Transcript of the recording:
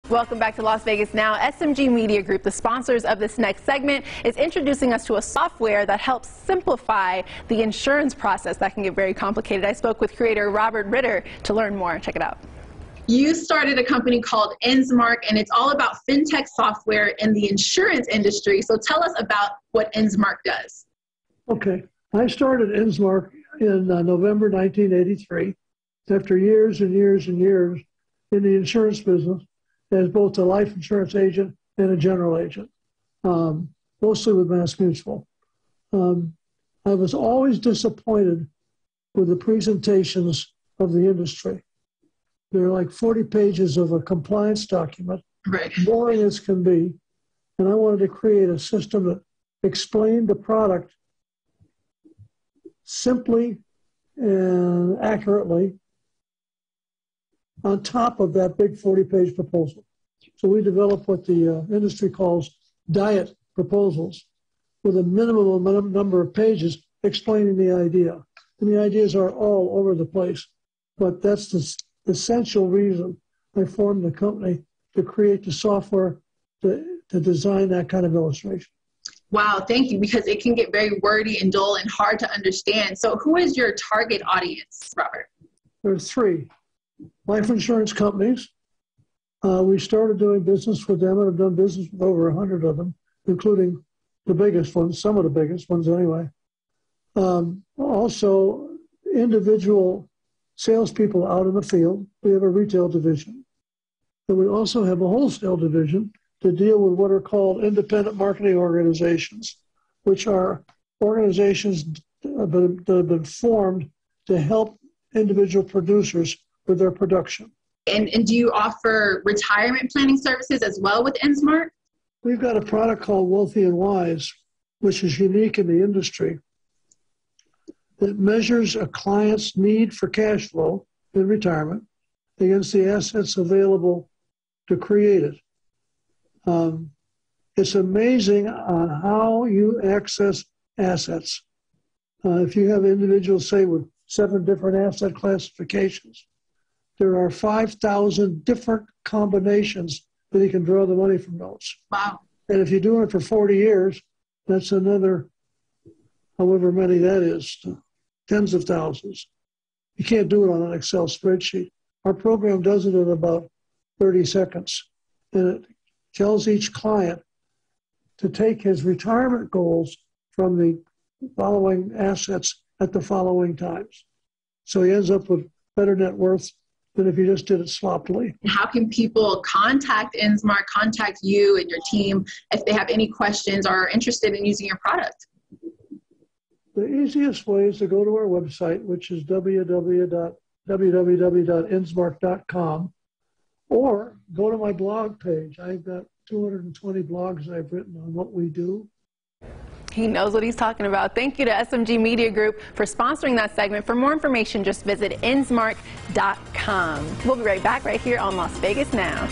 Welcome back to Las Vegas Now. SMG Media Group, the sponsors of this next segment, is introducing us to a software that helps simplify the insurance process that can get very complicated. I spoke with creator Robert Ritter to learn more. Check it out. You started a company called Ensmark, and it's all about fintech software in the insurance industry. So tell us about what Ensmark does. Okay. I started Ensmark in November 1983 after years and years and years in the insurance business as both a life insurance agent and a general agent, mostly with Mass Mutual. I was always disappointed with the presentations of the industry. They're like 40 pages of a compliance document, right, boring as can be, and I wanted to create a system that explained the product simply and accurately on top of that big 40-page proposal. So we developed what the industry calls diet proposals with a minimum number of pages explaining the idea. And the ideas are all over the place, but that's the essential reason I formed the company, to create the software to design that kind of illustration. Wow, thank you, because it can get very wordy and dull and hard to understand. So who is your target audience, Robert? There's three. Life insurance companies. We started doing business with them and have done business with over 100 of them, including the biggest ones, some of the biggest ones anyway. Also, individual salespeople out in the field. We have a retail division. And we also have a wholesale division to deal with what are called independent marketing organizations, which are organizations that have been formed to help individual producers with their production. And do you offer retirement planning services as well with Ensmark? We've got a product called Wealthy and Wise, which is unique in the industry. It measures a client's need for cash flow in retirement against the assets available to create it. It's amazing on how you access assets. If you have individuals, say, with 7 different asset classifications, there are 5,000 different combinations that he can draw the money from those. Wow. And if you're doing it for 40 years, that's another, however many that is, tens of thousands. You can't do it on an Excel spreadsheet. Our program does it in about 30 seconds. And it tells each client to take his retirement goals from the following assets at the following times. So he ends up with better net worth than if you just did it sloppily. How can people contact Ensmark, contact you and your team if they have any questions or are interested in using your product? The easiest way is to go to our website, which is www.ensmark.com, or go to my blog page. I've got 220 blogs I've written on what we do. He knows what he's talking about. Thank you to SMG Media Group for sponsoring that segment. For more information, just visit ensmark.com. We'll be right back right here on Las Vegas Now.